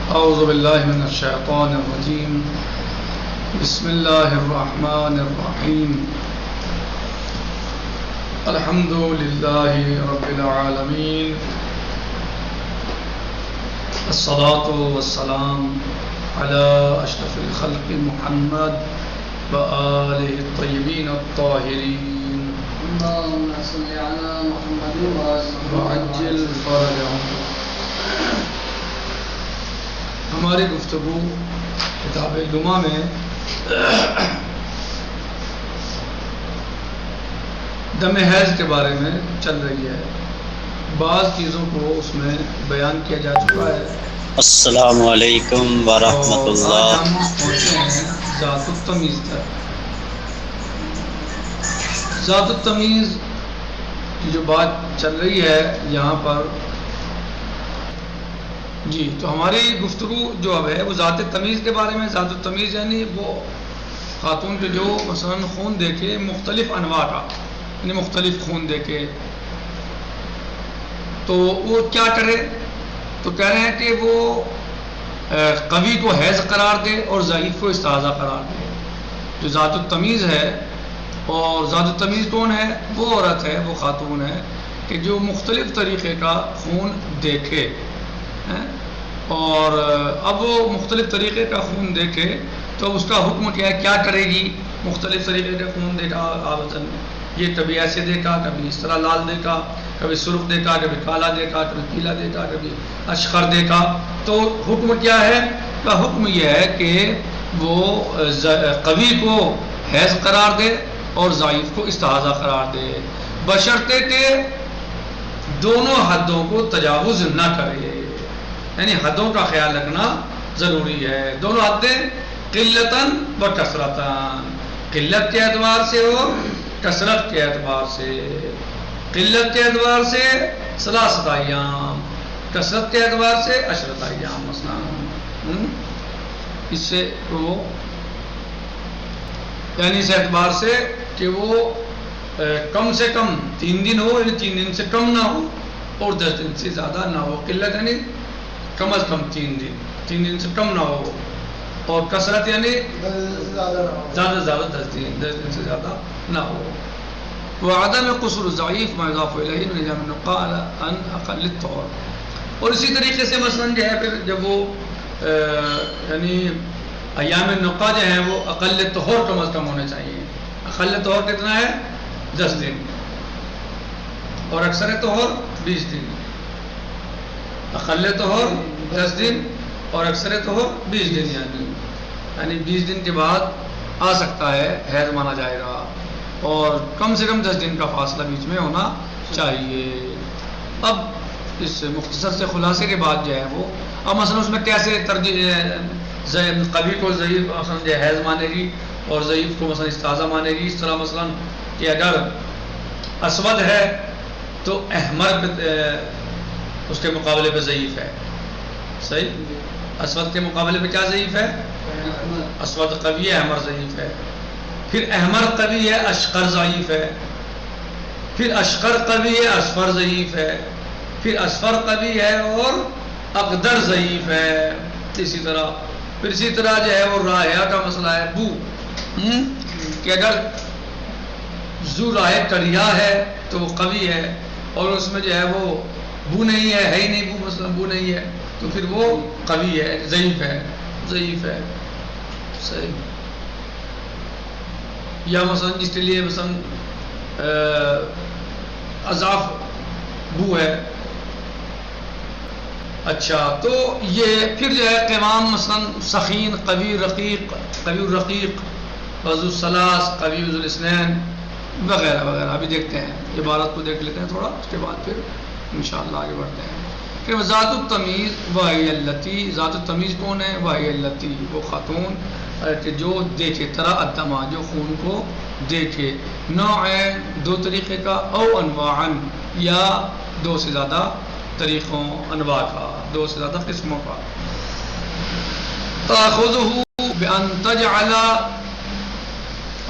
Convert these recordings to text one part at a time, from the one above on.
اعوذ باللہ من الشیطان الرجیم بسم اللہ الرحمن الرحیم الحمد للہ رب العالمین الصلاة والسلام علی اشرف الخلق محمد وآلہ الطیبین الطاہرین اللهم صل على محمد وعجل فرجهم۔ ہماری گفتگو کتاب جمعہ میں دم حیض کے بارے میں چل رہی ہے۔ بعض چیزوں کو اس میں بیان کیا جا چکا ہے۔ السلام علیکم ورحمۃ اللہ۔ آج ہم پہنچے ہیں ذات التمیز تک۔ ذات التمیز کی جو بات چل رہی ہے یہاں پر، جی تو ہماری گفتگو جو اب ہے وہ ذات تمیز کے بارے میں۔ ذات التمیز یعنی وہ خاتون کے جو مثلا خون دیکھے مختلف انواع کا، یعنی مختلف خون دیکھے تو وہ کیا کرے؟ تو کہہ رہے ہیں کہ وہ قوی کو حیض قرار دے اور ضعیف کو استحاضہ قرار دے۔ جو ذات التمیز ہے، اور ذات التمیز کون ہے؟ وہ عورت ہے، وہ خاتون ہے کہ جو مختلف طریقے کا خون دیکھے، اور اب وہ مختلف طریقے کا خون دیکھے تو اس کا حکم کیا ہے، کیا کرے گی؟ مختلف طریقے کا خون دیکھا آوازن، یہ کبھی ایسے دیکھا، کبھی اس طرح لال دیکھا، کبھی سرخ دیکھا، کبھی کالا دیکھا، کبھی پیلا دیکھا، کبھی اشخر دیکھا، تو حکم کیا ہے؟ کا حکم یہ ہے کہ وہ قوی کو حیض قرار دے اور ضعیف کو استحاضہ قرار دے، بشرطے کہ دونوں حدوں کو تجاوز نہ کرے، یعنی حدوں کا خیال رکھنا ضروری ہے۔ دونوں حدیں قلتاً و کثرتاً، قلت کے اعتبار سے اور کثرت کے اعتبار سے۔ قلت کے اعتبار سے ثلاثۃ ایام، کثرت کے اعتبار سے عشرۃ ایام مثلا۔ اس سے وہ یعنی اس اعتبار سے کہ وہ کم سے کم 3 دن ہو، یعنی 3 دن سے کم نہ ہو اور 10 دن سے زیادہ نہ ہو۔ قلت یعنی کم از کم 3 دن، 3 دن سے کم نہ ہو، اور کثرت یعنی زیادہ سے زیادہ 10 دن سے زیادہ نہ ہو۔ وعدم قصور ضعیف ما اضاف الیہ من ایام النقاء عن اقل الطہر۔ اور اسی طریقے سے مثلا جو ہے پھر جب وہ یعنی ایام النقاء جو ہیں وہ اقل طہر کم از کم ہونے چاہیے۔ اقل طہر کتنا ہے؟ 10 دن، اور اکثر طہر 20 دن۔ اقل طہر 10 دن اور اکثر طہر 20 دن، یعنی 20 دن کے بعد آ سکتا ہے، حیض مانا جائے گا، اور کم سے کم 10 دن کا فاصلہ بیچ میں ہونا چاہیے۔ اب اس مختصر سے خلاصے کے بعد جو ہے وہ اب مثلا اس میں کیسے ترجیح، قوی کو ضعیف مثلا جو حیض مانے گی اور ضعیف کو مثلا استحاضہ مانے گی۔ اس طرح مثلا کہ اگر اسود ہے تو احمر اس کے مقابلے پہ ضعیف ہے، صحیح؟ اسود کے مقابلے پہ کیا ضعیف ہے؟ اسود قوی ہے، احمر ضعیف ہے۔ پھر احمر قوی ہے، اشقر ضعیف ہے۔ پھر اشقر قوی ہے، اصفر ضعیف ہے۔ پھر اصفر قوی ہے اور اقدر ضعیف ہے۔ اسی طرح پھر اسی طرح جو ہے وہ رائحہ کا مسئلہ ہے، بو، کہ اگر ذو رائحہ کریا ہے تو وہ قوی ہے، اور اس میں جو ہے وہ بو نہیں ہے ہی نہیں، بو مثلا بو نہیں ہے تو پھر وہ قوی ہے، ضعیف ہے، ضعیف ہے، صحیح۔ یا مثلا جس کے لیے مثلا اضاف بو ہے، اچھا تو یہ پھر جو ہے قوام مثلا سخین، قوی رقیق، قوی الرقیق، وضو الثلاث، قوی وضو الاثنین وغیرہ وغیرہ۔ ابھی دیکھتے ہیں، عبارت کو دیکھ لیتے ہیں تھوڑا، اس کے بعد پھر انشاءاللہ آگے بڑھتے ہیں۔ کہ ذات التمیز وہی التی، ذات التمیز کون ہے؟ وہی التی، وہ خاتون کہ جو دیکھے، ترا الدمہ، جو خون کو دیکھے، نوعین، 2 طریقے کا، او انواعن، یا 2 سے زیادہ طریقوں، انواع کا، 2 سے زیادہ قسموں کا۔ تاخذہ بان تجعل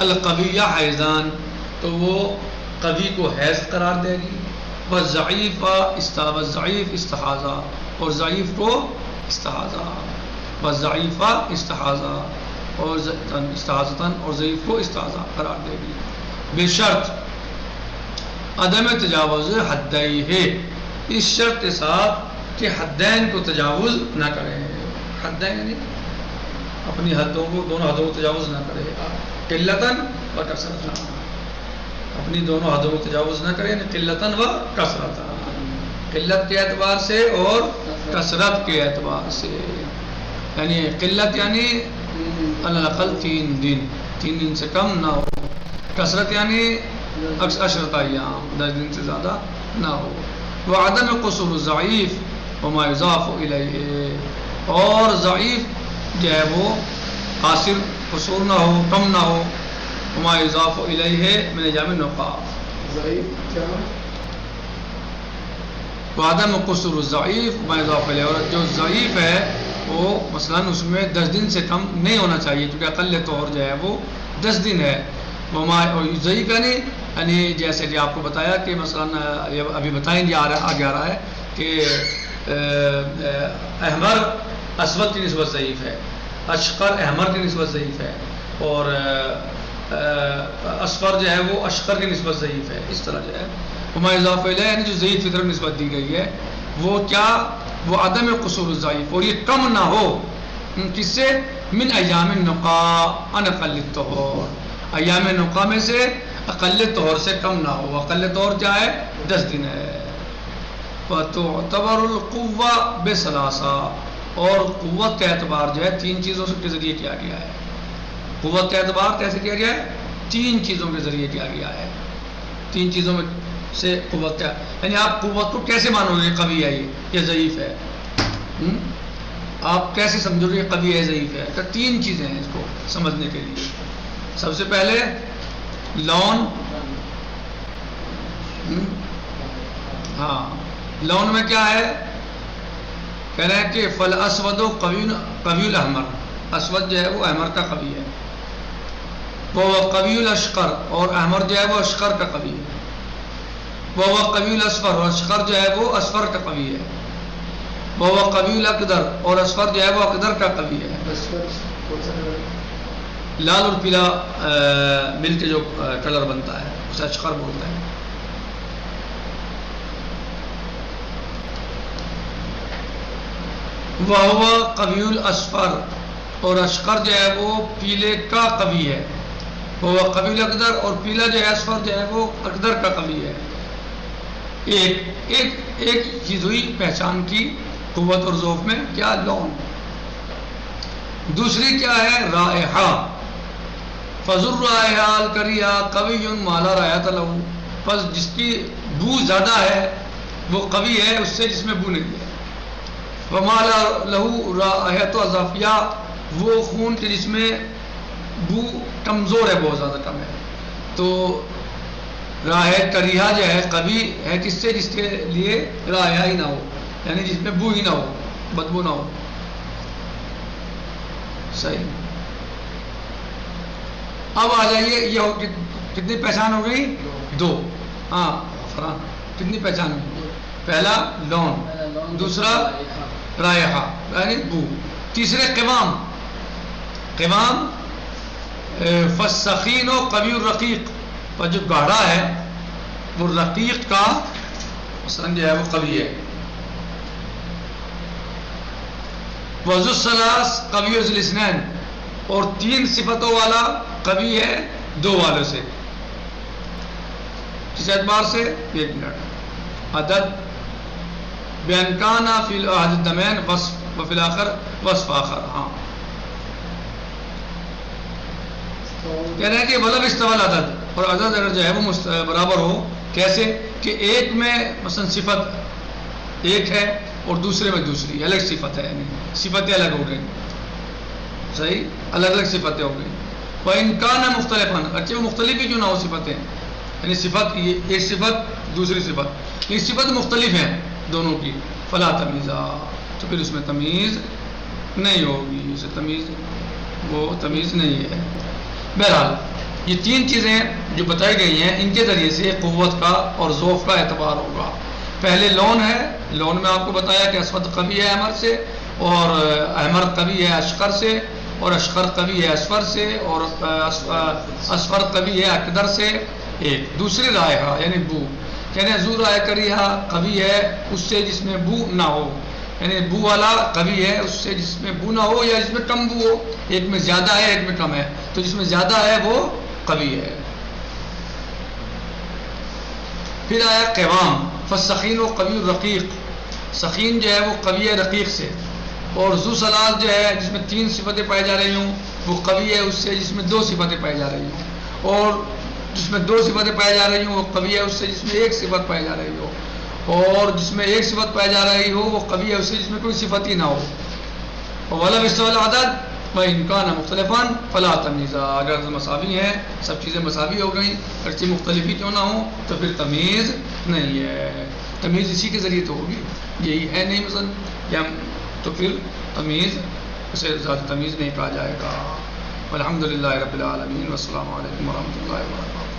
القوی حیضان، تو وہ قوی کو حیض قرار دے گی، والضعیف استحاضہ، اور ضعیف کو استحاضہ، والضعیفہ استحاضہ اور استحاضتاً، اور ضعیف کو استحاضہ قرار دے گی بشرط عدم تجاوز حدیہ، اس شرط کے ساتھ کہ حدین کو تجاوز نہ کرے. حدین یعنی اپنی حدوں کو، دونوں حدوں کو تجاوز نہ کرے، قلتاً و کثرتاً، اپنی دونوں حدوں کو تجاوز نہ کرے، یعنی قلتاً و کثرتاً، قلت کے اعتبار سے اور کثرت کے اعتبار سے. یعنی قلت یعنی الاقل 3 دن، 3 دن سے کم نہ ہو. کثرت یعنی عشرۃ ایام، 10 دن سے زیادہ نہ ہو. وعدم قصور الضعیف وما یضاف الیہ، اور ضعیف جو ہے وہ قاصر قصور نہ ہو، کم نہ ہو. وما یضاف الیہ من جامع النقاط، ضعیف کیا؟ وعدم قصور الضعیف وما یضاف الیہ، اور جو ضعیف ہے وہ مثلا اس میں 10 دن سے کم نہیں ہونا چاہیے، کیونکہ اقل طور جو ہے وہ 10 دن ہے. ضعیف یعنی جیسے کہ آپ کو بتایا کہ مثلا ابھی بتائیں گے، آگے آ رہا ہے کہ احمر اسود کی نسبت ضعیف ہے، اشقر احمر کی نسبت ضعیف ہے، اور اصفر جو ہے وہ اشقر کی نسبت ضعیف ہے. اس طرح جو ہے وما یضاف الیہ یعنی جو ضعیف کی طرف نسبت دی گئی ہے وہ کیا؟ وہ عدم قصور الضعیف، اور یہ کم نہ ہو کس سے؟ من ایام النقاء عن اقل الطہور، ایام نقاء میں سے اقل طہور سے کم نہ ہو. اقل طہور کیا ہے؟ 10 دن ہے. وتعتبر القوہ بثلاثہ، اور قوت کا اعتبار جو ہے 3 چیزوں کے ذریعے کیا گیا ہے. قوت کا اعتبار کیسے کیا گیا ہے؟ 3 چیزوں کے ذریعے کیا گیا ہے. 3 چیزوں میں سے قوت کا، یعنی آپ قوت کو کیسے مانو گے؟ قوی ہے یہ ضعیف ہے، آپ کیسے سمجھو گے قوی ہے ضعیف ہے؟ تو 3 چیزیں ہیں اس کو سمجھنے کے لیے. سب سے پہلے لون، ہاں لون میں کیا ہے؟ کہہ رہے ہیں کہ فل اسود و قوی الاحمر، اسود جو ہے وہ احمر کا قوی ہے. وہ قوی الاشقر، اور احمر جو ہے وہ اشقر کا قوی ہے. وہ قوی الاصفر، اور اشقر جو ہے وہ اصفر کا قوی ہے. وہ قوی الاقدر، اور اصفر جو ہے وہ اقدر کا قوی ہے. لال اور پیلا مل کے جو کلر بنتا ہے اسے اشقر بولتے ہیں. وہ قوی الاصفر، اور اشقر جو ہے وہ پیلے کا قوی ہے. وہ قوی الاقدر، اور پیلا جو ہے اصفر جو ہے وہ اقدر کا قوی ہے. ایک چیز ہوئی پہچان کی قوت اور ضعف میں، کیا؟ لون. دوسری کیا ہے؟ رائحہ. فضر رائحہ الکریہ قوی ما لا رائحۃ لہ، پس جس کی بو زیادہ ہے وہ قوی ہے اس سے جس میں بو نہیں ہے. وما لا لہ رائحۃ اضافیہ، وہ خون کے جس میں بو کمزور ہے، بہت زیادہ کم ہے. تو رائحہ کریہہ جو ہے قوی ہے کس سے؟ جس کے لیے رائحہ ہی نہ ہو، یعنی جس میں بو ہی نہ ہو، بدبو نہ ہو. صحیح. اب آ جائیے، یہ کتنی پہچان ہو گئی؟ 2. ہاں فرحان، کتنی پہچان ہوئی؟ پہلا لون، دوسرا رائحہ یعنی بو، تیسرے قوام. قوام فالسخین و قوی الرقیق، پر جو گاڑھا ہے وہ رقیق کا مثلا جو ہے وہ قوی ہے. وذو الثلاث قوی ذو الاثنین، اور 3 صفتوں والا قوی ہے 2 والوں سے. کس اعتبار سے؟ 1 منٹ. عدد بین کانا فی الاحد الدمین وصف وفی الاخر وصف آخر. ہاں کہہ رہے ہیں کہ ولو استوى العدد، اور عدد اگر جو ہے وہ برابر ہو. کیسے؟ کہ ایک میں مثلا صفت ایک ہے اور دوسرے میں دوسری الگ صفت ہے، یعنی صفتیں الگ ہو گئی. صحیح، الگ الگ صفتیں ہو گئی. وَإِنْ كَانَ مُخْتَلِفًا، اچھا وہ مختلف ہی کیوں نہ ہو صفتیں، یعنی صفت ایک صفت دوسری صفت، یہ صفت مختلف ہیں دونوں کی. فلا تمیزا، تو پھر اس میں تمیز نہیں ہوگی، اسے تمیز وہ تمیز نہیں ہے. بہرحال یہ 3 چیزیں جو بتائی گئی ہیں ان کے ذریعے سے قوت کا اور ضعف کا اعتبار ہوگا. پہلے لون ہے، لون میں آپ کو بتایا کہ اسود قوی ہے احمر سے، اور احمر قوی ہے اشقر سے، اور اشقر قوی ہے اسفر سے، اور اسفر قوی ہے اقدر سے. ایک دوسری رائحہ یعنی بو، یعنی ذو رائحہ ریحہ قوی ہے اس سے جس میں بو نہ ہو، یعنی بو والا قوی ہے اس سے جس میں بو نہ ہو یا جس میں کم بو ہو. ایک میں زیادہ ہے ایک میں کم ہے، تو جس میں زیادہ ہے وہ قوی ہے. پھر آیا قوام، فالسخین و قوی الرقیق. سخین جو ہے وہ قوی ہے رقیق سے، اور ذو ثلاث جو ہے جس میں 3 صفتیں پائی جا رہی ہوں وہ قوی ہے اس سے جس میں 2 صفتیں پائی جا رہی ہوں، اور جس میں 2 صفتیں پائی جا رہی ہوں وہ قوی ہے اس سے جس میں 1 صفت پائی جا رہی ہو، اور جس میں 1 صفت پائی جا رہی ہو وہ قوی ہے اس سے جس میں کوئی صفت ہی نہ ہو. وَلَوْ اسْتَوَى الْعَدَدُ وَإِنْ كَانَ مُخْتَلِفًا فَلَا تَمْيِيزَ. اگر مساوی ہیں، سب چیزیں مساوی ہو گئیں، اگرچہ مختلف ہی کیوں نہ ہوں تو پھر تمیز نہیں ہے. تمیز اسی کے ذریعے تو ہوگی، یہی ہے نہیں مثلا یا تو پھر تمیز اسے زیادہ تمیز نہیں کہا جائے گا. الحمدللہ رب العالمین، والسلام علیکم ورحمۃ اللہ وبرکاتہ.